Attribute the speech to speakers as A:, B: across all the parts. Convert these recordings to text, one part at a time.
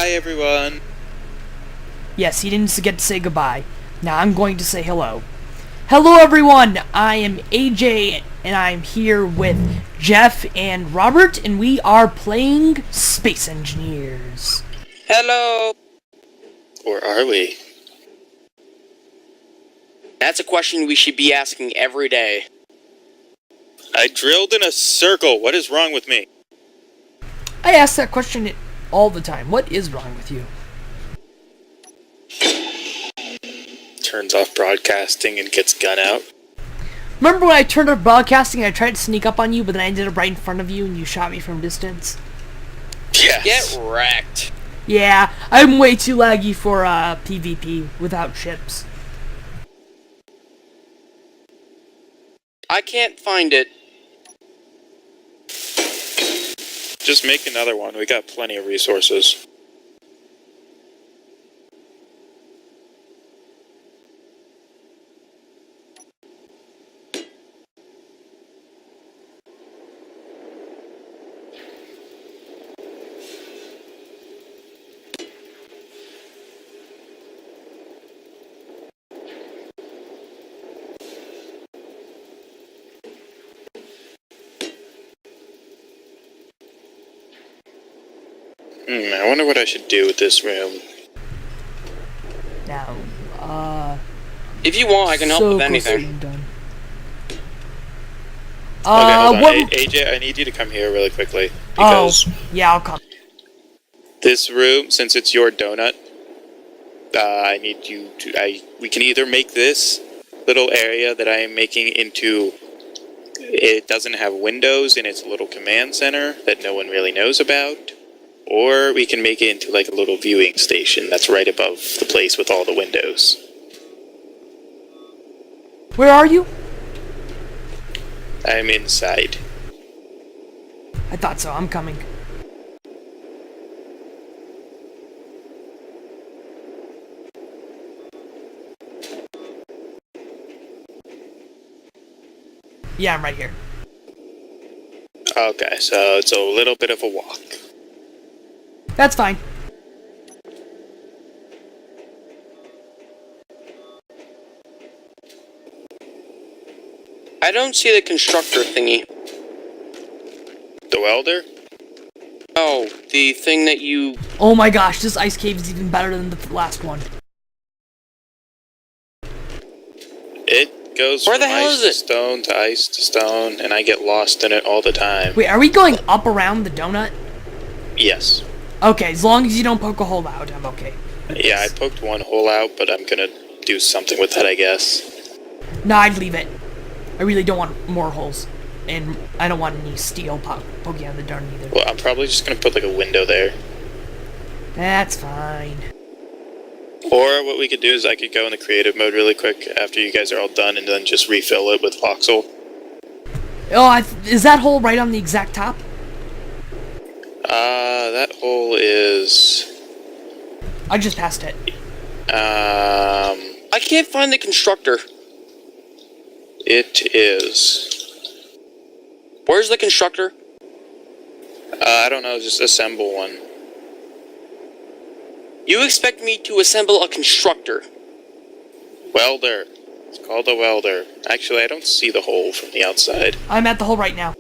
A: Goodbye, everyone.
B: Yes, he didn't get to say goodbye. Now I'm going to say hello. Hello, everyone. I am AJ, and I'm here with Jeff and Robert, and we are playing Space Engineers.
C: Hello!
A: Or are we?
C: That's a question we should be asking every day.
A: I drilled in a circle. What is wrong with me?
B: I ask that question all the time. What is wrong with you?
A: Turns off broadcasting and gets gun out.
B: Remember when I turned off broadcasting and I tried to sneak up on you, but then I ended up right in front of you and you shot me from distance?
A: Yes.
C: Get wrecked.
B: Yeah, I'm way too laggy for PvP without chips.
C: I can't find it.
A: Just make another one. We got plenty of resources. I wonder what I should do with this room.
B: Now,
C: If you want, I can help with anything.
B: Done.
A: Okay, hold on. AJ, I need you to come here really quickly. Because
B: yeah, I'll come.
A: this room, since it's your donut, I need you to... we can either make this little area that I am making into... It doesn't have windows in its little command center that no one really knows about. Or we can make it into like a little viewing station that's right above the place with all the windows.
B: Where are you?
A: I'm inside.
B: I thought so. I'm coming. Yeah, I'm right here.
A: Okay, so it's a little bit of a walk.
B: That's fine.
C: I don't see the constructor thingy.
A: The welder?
C: Oh, the thing that you...
B: Oh my gosh, this ice cave is even better than the last one.
A: It goes
C: Where
A: from
C: the hell
A: ice
C: is
A: to
C: it?
A: stone to ice to stone, and I get lost in it all the time.
B: Wait, are we going up around the donut?
A: Yes.
B: Okay, as long as you don't poke a hole out, I'm okay.
A: Yeah, I poked one hole out, but I'm gonna do something with that, I guess.
B: No, I'd leave it. I really don't want more holes. And I don't want any steel poking out of the darn either.
A: Well, I'm probably just gonna put like a window there.
B: That's fine.
A: Or what we could do is I could go in the creative mode really quick after you guys are all done and then just refill it with voxel.
B: Oh, is that hole right on the exact top?
A: That hole is...
B: I just passed it.
C: I can't find the constructor.
A: It is...
C: Where's the constructor?
A: I don't know, just assemble one.
C: You expect me to assemble a constructor?
A: Welder. It's called a welder. Actually, I don't see the hole from the outside.
B: I'm at the hole right now.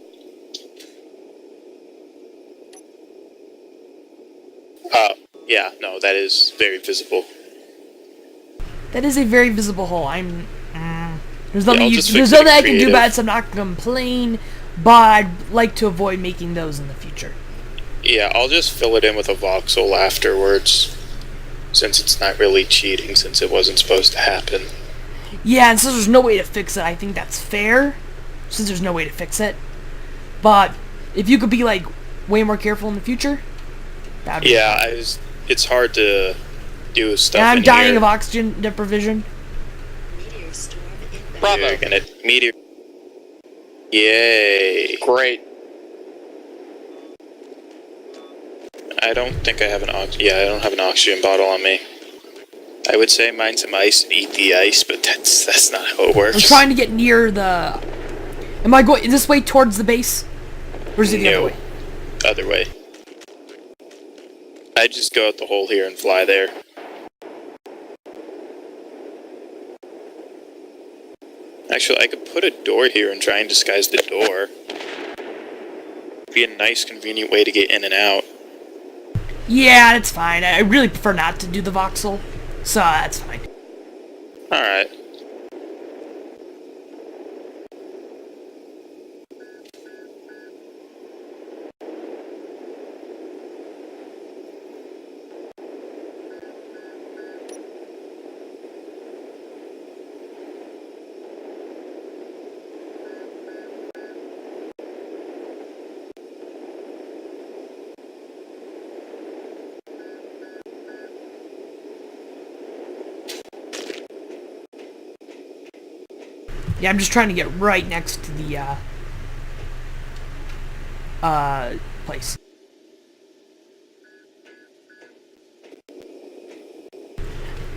A: Yeah, no, that is very visible.
B: That is a very visible hole. There's nothing,
A: I'll just
B: there's
A: fix it in
B: nothing I can do
A: creative.
B: about it, so I'm not gonna complain. But I'd like to avoid making those in the future.
A: Yeah, I'll just fill it in with a voxel afterwards. Since it's not really cheating, since it wasn't supposed to happen.
B: Yeah, and since there's no way to fix it, I think that's fair. Since there's no way to fix it. But if you could be like way more careful in the future, that'd be
A: Yeah, it's hard to do stuff
B: and I'm
A: in
B: dying
A: here.
B: of oxygen deprivation.
C: Bravo.
A: You're gonna meteor. Yay!
C: Great.
A: I don't think I have an I don't have an oxygen bottle on me. I would say mine some ice and eat the ice, but that's not how it works.
B: I'm trying to get near the... Am I going this way towards the base? Or is it the other way?
A: Other way. I just go out the hole here and fly there. Actually, I could put a door here and try and disguise the door. Be a nice, convenient way to get in and out.
B: Yeah, that's fine. I really prefer not to do the voxel, so that's fine.
A: Alright.
B: Yeah, I'm just trying to get right next to the, place.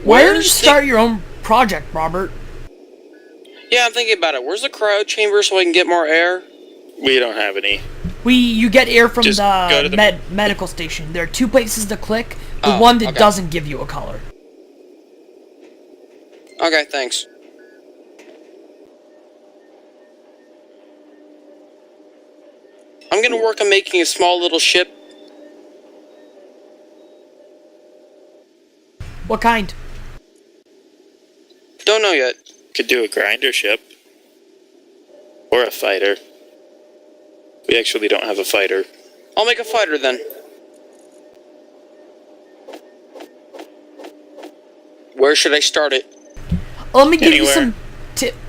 B: Why don't you start your own project, Robert?
C: Yeah, I'm thinking about it. Where's the cryo chamber so I can get more air?
A: We don't have any.
B: You get air from
A: Just go to
B: the medical station. There are two places to click. The
C: Oh,
B: one that
C: okay.
B: doesn't give you a color.
C: Okay, thanks. I'm gonna work on making a small little ship.
B: What kind?
C: Don't know yet.
A: Could do a grinder ship. Or a fighter. We actually don't have a fighter.
C: I'll make a fighter then. Where should I start it?
B: Let me give you
A: Anywhere.
B: some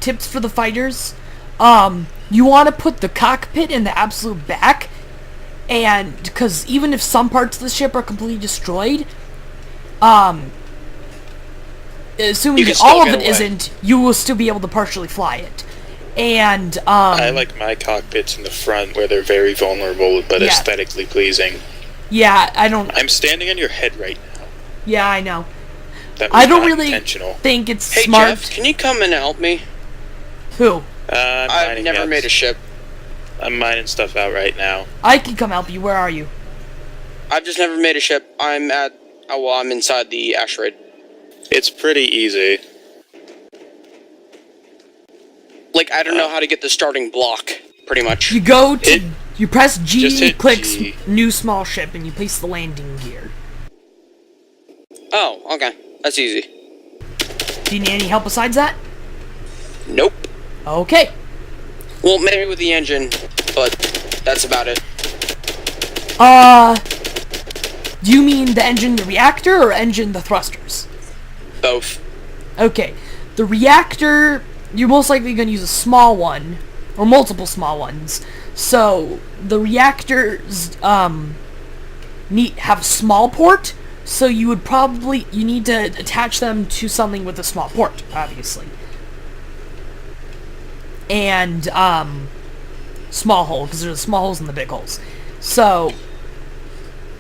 B: tips for the fighters. You want to put the cockpit in the absolute back, and because even if some parts of the ship are completely destroyed, assuming
C: You can
B: that all
C: still
B: of
C: get
B: it
C: away.
B: isn't, you will still be able to partially fly it. And
A: I like my cockpits in the front where they're very vulnerable but
B: Yeah.
A: aesthetically pleasing.
B: yeah, I don't.
A: I'm standing on your head right now.
B: Yeah, I know.
A: That was
B: I don't
A: not
B: really
A: intentional.
B: think it's
C: Hey
B: smart.
C: Jeff, can you come and help me?
B: Who?
A: I'm
C: I've
A: mining
C: never
A: out-
C: made a ship.
A: I'm mining stuff out right now.
B: I can come help you. Where are you?
C: I've just never made a ship. I'm at... Oh, well, I'm inside the asteroid.
A: It's pretty easy.
C: Like, I don't know how to get the starting block, pretty much.
B: You go to.
A: Hit-
B: You press G,
A: just hit
B: click
A: G.
B: new small ship, and you place the landing gear.
C: Oh, okay. That's easy.
B: Do you need any help besides that?
C: Nope.
B: Okay.
C: Well, maybe with the engine, but that's about it.
B: Do you mean the engine, the reactor, or engine, the thrusters?
C: Both.
B: Okay. The reactor, you're most likely going to use a small one, or multiple small ones. So, the reactors, have a small port, so you need to attach them to something with a small port, obviously. And, small hole, because there's small holes in the big holes. So,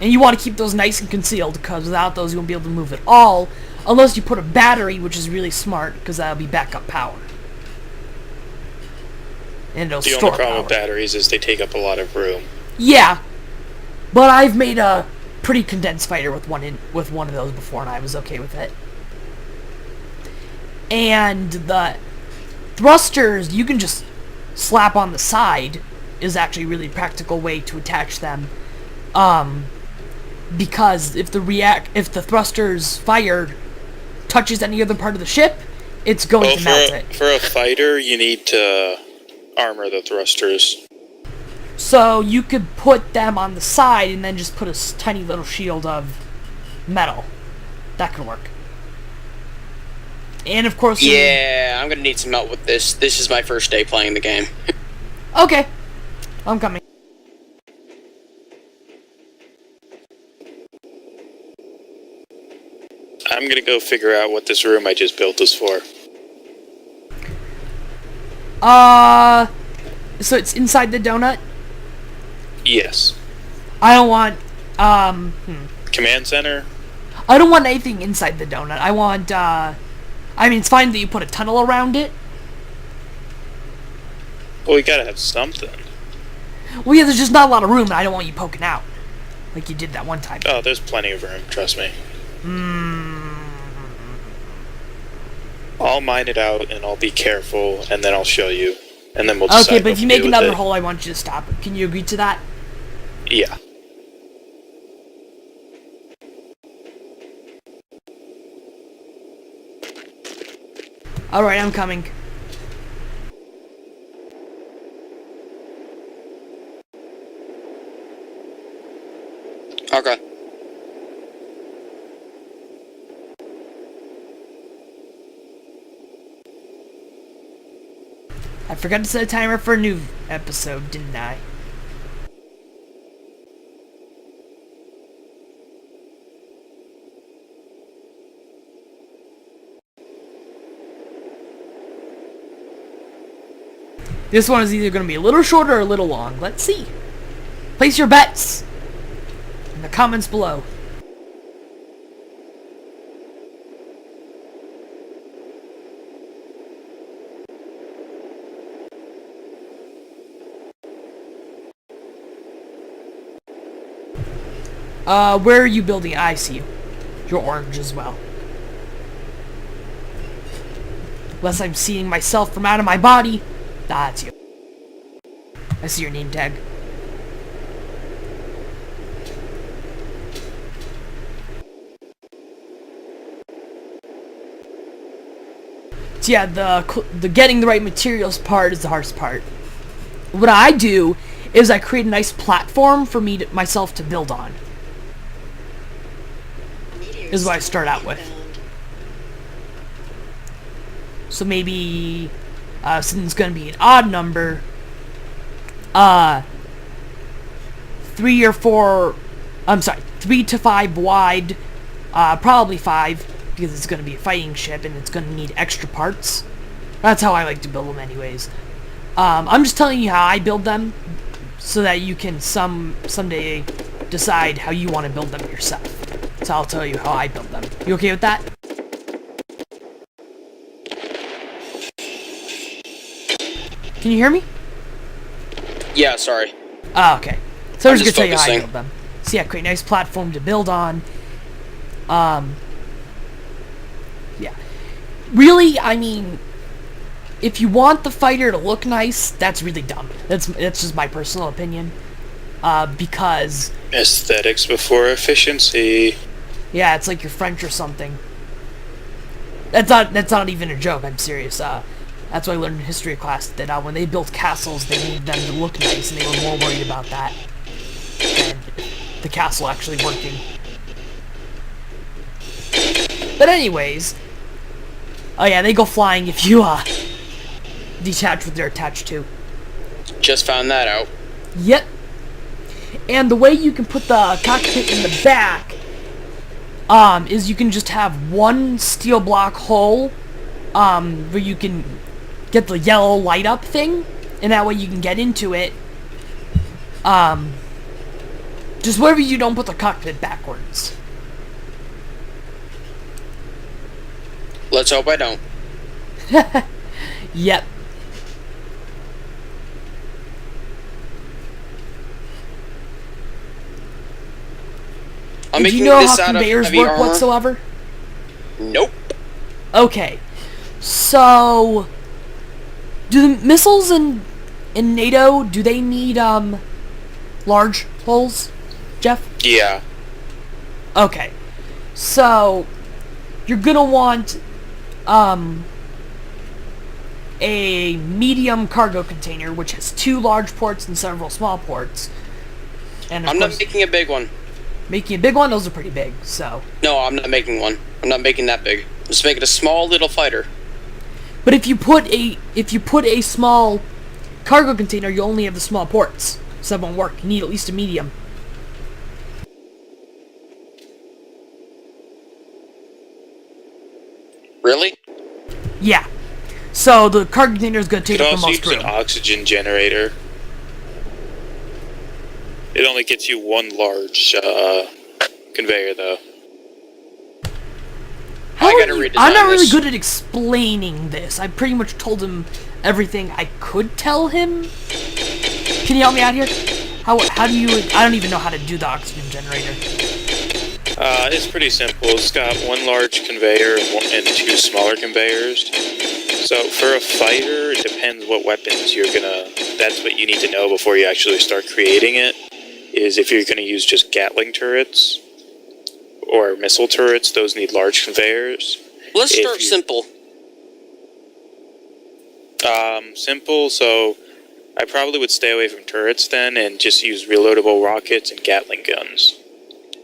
B: and you want to keep those nice and concealed, because without those you won't be able to move at all, unless you put a battery, which is really smart, because that'll be backup power. And it'll
A: The
B: store
A: only problem
B: power.
A: with batteries is they take up a lot of room.
B: Yeah, but I've made a pretty condensed fighter with one of those before, and I was okay with it. And the thrusters, you can just slap on the side, is actually a really practical way to attach them. Because if the thrusters fired touches any other part of the ship, it's going to melt it.
A: For a fighter, you need to armor the thrusters.
B: So you could put them on the side and then just put a tiny little shield of metal. That could work. And of course...
C: Yeah, I'm gonna need some help with this. This is my first day playing the game.
B: Okay. I'm coming.
A: I'm gonna go figure out what this room I just built is for.
B: So it's inside the donut?
A: Yes.
B: I don't want,
A: Command center?
B: I don't want anything inside the donut. I want, I mean, it's fine that you put a tunnel around it.
A: Well, we gotta have something.
B: Well, yeah, there's just not a lot of room, and I don't want you poking out. like you did that one time.
A: Oh, there's plenty of room, trust me. I'll mine it out, and I'll be careful, and then I'll show you. And then we'll decide
B: Okay, but if you make another
A: it.
B: hole, I want you to stop it. Can you agree to that?
A: Yeah.
B: Alright, I'm coming.
C: Okay.
B: I forgot to set a timer for a new episode, didn't I? This one is either going to be a little shorter or a little long. Let's see. Place your bets in the comments below. Where are you building? I see you. You're orange as well. Unless I'm seeing myself from out of my body. Ah, that's you. I see your name tag. So yeah, the getting the right materials part is the hardest part. What I do is I create a nice platform for myself to build on. Is what I start out with. So maybe, since it's going to be an odd number, 3 to 5 wide, probably 5, because it's going to be a fighting ship and it's going to need extra parts. That's how I like to build them anyways. I'm just telling you how I build them, so that you can someday decide how you want to build them yourself. So I'll tell you how I build them. You okay with that? Can you hear me?
C: Yeah, sorry.
B: Oh, okay. So I'm just gonna tell you how I
C: focusing.
B: build them. So yeah, create a nice platform to build on. Yeah. Really, I mean, if you want the fighter to look nice, that's really dumb. That's just my personal opinion. Because
A: Aesthetics before efficiency.
B: yeah, it's like you're French or something. That's not even a joke. I'm serious. That's what I learned in history class, that when they built castles, they needed them to look nice, and they were more worried about that than the castle actually working. But anyways, oh yeah, they go flying if you detach what they're attached to.
C: Just found that out.
B: Yep. And the way you can put the cockpit in the back is you can just have one steel block hole where you can get the yellow light up thing, and that way you can get into it. Just wherever you don't put the cockpit backwards.
C: Let's hope I don't.
B: Yep.
C: I'm
B: Do you
C: making
B: know
C: this
B: how
C: out of
B: conveyors
C: heavy
B: work
C: armor.
B: whatsoever?
C: Nope.
B: Okay. So, do the missiles in NATO, do they need large holes, Jeff?
A: Yeah.
B: Okay. So, you're gonna want a medium cargo container, which has 2 large ports and several small ports. And of
C: I'm
B: course,
C: not making a big one.
B: making a big one, those are pretty big, so.
C: No, I'm not making one. I'm not making that big. I'm just making a small little fighter.
B: But if you put a small cargo container, you only have the small ports, so that won't work. You need at least a medium.
C: Really?
B: Yeah. So the cargo container is going to
A: You
B: take
A: could
B: up the
A: also
B: most
A: use an
B: room.
A: oxygen generator. It only gets you one large conveyor, though.
B: How
C: I
B: are
C: gotta
B: you-
C: redesign
B: I'm not really
C: this.
B: good at explaining this. I pretty much told him everything I could tell him. Can you help me out here? How do you... I don't even know how to do the oxygen generator.
A: It's pretty simple. It's got one large conveyor and two smaller conveyors. So for a fighter, it depends what weapons you're gonna... That's what you need to know before you actually start creating it, is if you're gonna use just Gatling turrets or missile turrets, those need large conveyors.
C: Let's start simple.
A: Simple, so I probably would stay away from turrets then and just use reloadable rockets and Gatling guns.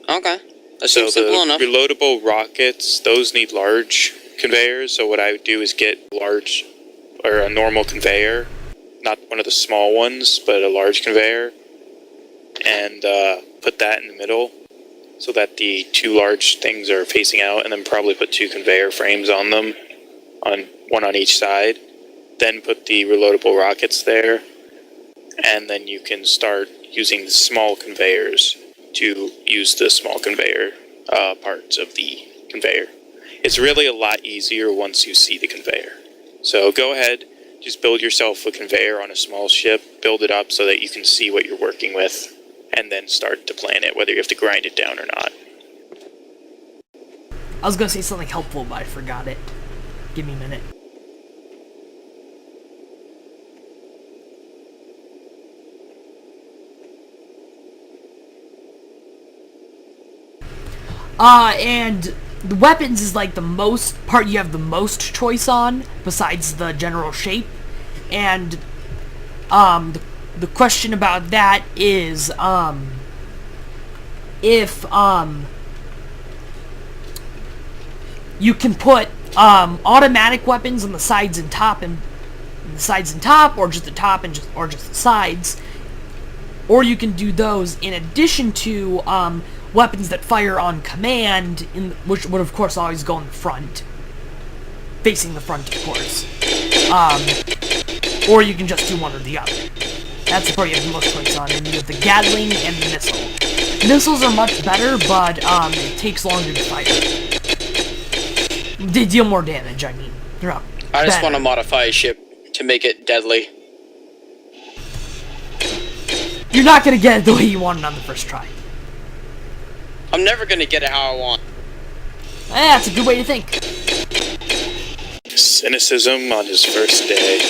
C: Okay. That
A: So
C: seems simple enough.
A: reloadable rockets, those need large conveyors, so what I would do is get large, or a normal conveyor, not one of the small ones, but a large conveyor, and put that in the middle, so that the two large things are facing out, and then probably put two conveyor frames on them, one on each side, then put the reloadable rockets there, and then you can start using the small conveyors to use the small conveyor parts of the conveyor. It's really a lot easier once you see the conveyor. So go ahead, just build yourself a conveyor on a small ship, build it up so that you can see what you're working with, and then start to plan it, whether you have to grind it down or not.
B: I was gonna say something helpful, but I forgot it. Give me a minute. And the weapons is like the most part you have the most choice on, besides the general shape. And, the question about that is, if, you can put, automatic weapons on the sides and top, or just the top or just the sides. Or you can do those in addition to, weapons that fire on command, which would of course always go in the front. Facing the front, of course. Or you can just do one or the other. That's the part you have the most choice on, and you have the Gatling and the missile. Missiles are much better, but it takes longer to fire. They deal more damage, I mean. They're not
C: I just
B: better.
C: want to modify a ship to make it deadly.
B: You're not gonna get it the way you want it on the first try.
C: I'm never going to get it how I want.
B: That's a good way to think.
A: Cynicism on his first day.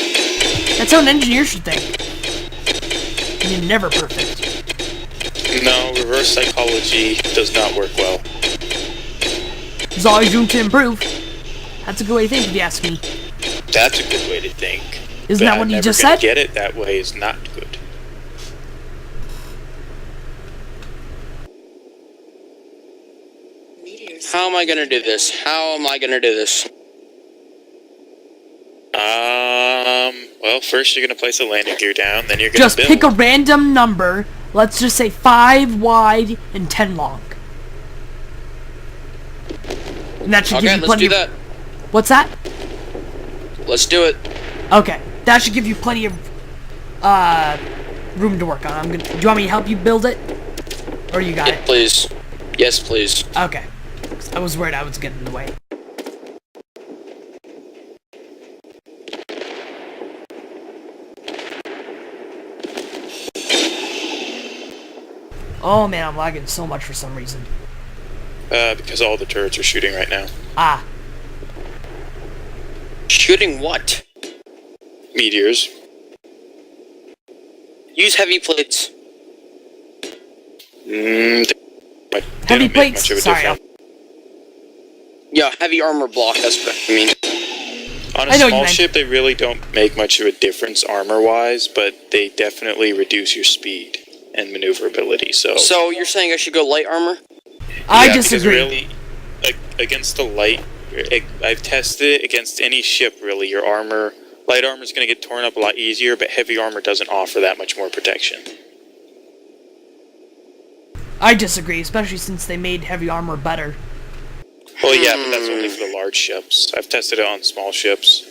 B: That's how an engineer should think. You're never perfect.
A: No, reverse psychology does not work well.
B: There's always room to improve. That's a good way to think, if you ask me.
A: That's a good way to think.
B: Isn't that what you just said?
A: Get it that way is not good.
C: How am I going to do this? How am I going to do this?
A: Well, first you're going to place a landing gear down, then you're going to
B: Just
A: build.
B: pick a random number. Let's just say 5 wide and 10 long. And that should give
C: Okay,
B: you
C: let's
B: plenty
C: do
B: of...
C: that.
B: What's that?
C: Let's do it.
B: Okay. That should give you plenty of room to work on. Do you want me to help you build it? Or you got
C: Yeah,
B: it?
C: please. Yes, please.
B: Okay. I was worried I was getting in the way. Oh man, I'm lagging so much for some reason.
A: Because all the turrets are shooting right now.
B: Ah.
C: Shooting what?
A: Meteors.
C: Use heavy plates.
A: They
B: Heavy
A: don't make
B: plates?
A: much of a
B: Sorry.
A: difference.
C: Yeah, heavy armor block, that's what I mean.
A: On
B: I
A: a
B: know what you
A: small
B: meant.
A: ship, they really don't make much of a difference armor-wise, but they definitely reduce your speed and maneuverability, so...
C: So, you're saying I should go light armor?
B: I
A: Yeah, because
B: disagree.
A: really, against the light, I've tested it against any ship, really. Your armor, light armor is going to get torn up a lot easier, but heavy armor doesn't offer that much more protection.
B: I disagree, especially since they made heavy armor better.
A: Well, yeah, but that's only for the large ships. I've tested it on small ships.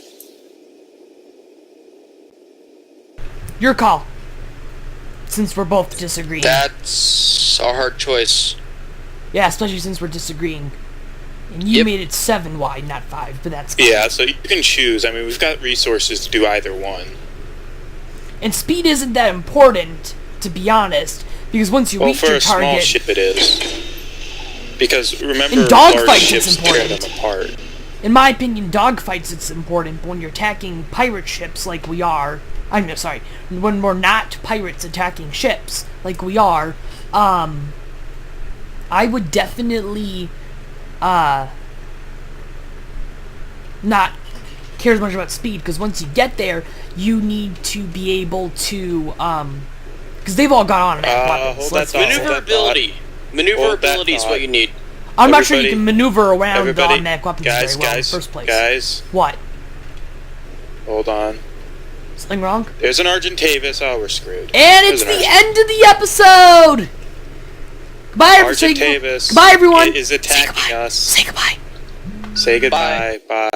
B: Your call. Since we're both disagreeing.
C: That's a hard choice.
B: Yeah, especially since we're disagreeing. And you
C: Yep.
B: made it 7 wide, not 5, but that's fine.
A: Yeah, so you can choose. I mean, we've got resources to do either one.
B: And speed isn't that important to be honest, because once you
A: Well,
B: reach
A: for
B: your
A: a small
B: target,
A: ship it is. Because remember,
B: In dogfights,
A: large
B: it's
A: ships tear
B: important.
A: them apart.
B: in my opinion, dogfights it's important. But when you're attacking pirate ships like we are, when we're not pirates attacking ships like we are, I would definitely not care as much about speed, because once you get there, you need to be able to, because they've all got automatic weapons.
A: hold
B: let's
A: that
B: face
A: thought.
B: it.
C: Maneuverability. Maneuverability is what you need.
B: I'm not sure you
A: Everybody-
B: can maneuver around the
A: Everybody,
B: automatic weapons
A: guys,
B: very well in the
A: guys,
B: first place.
A: guys,
B: What?
A: hold on.
B: Something wrong?
A: There's an Argentavis. Oh, we're screwed.
B: And it's
A: There's
B: the
A: an
B: end of the episode! Goodbye,
A: Argentavis
B: goodbye everyone!
A: is attacking us.
B: Say goodbye.
A: Say goodbye. Bye.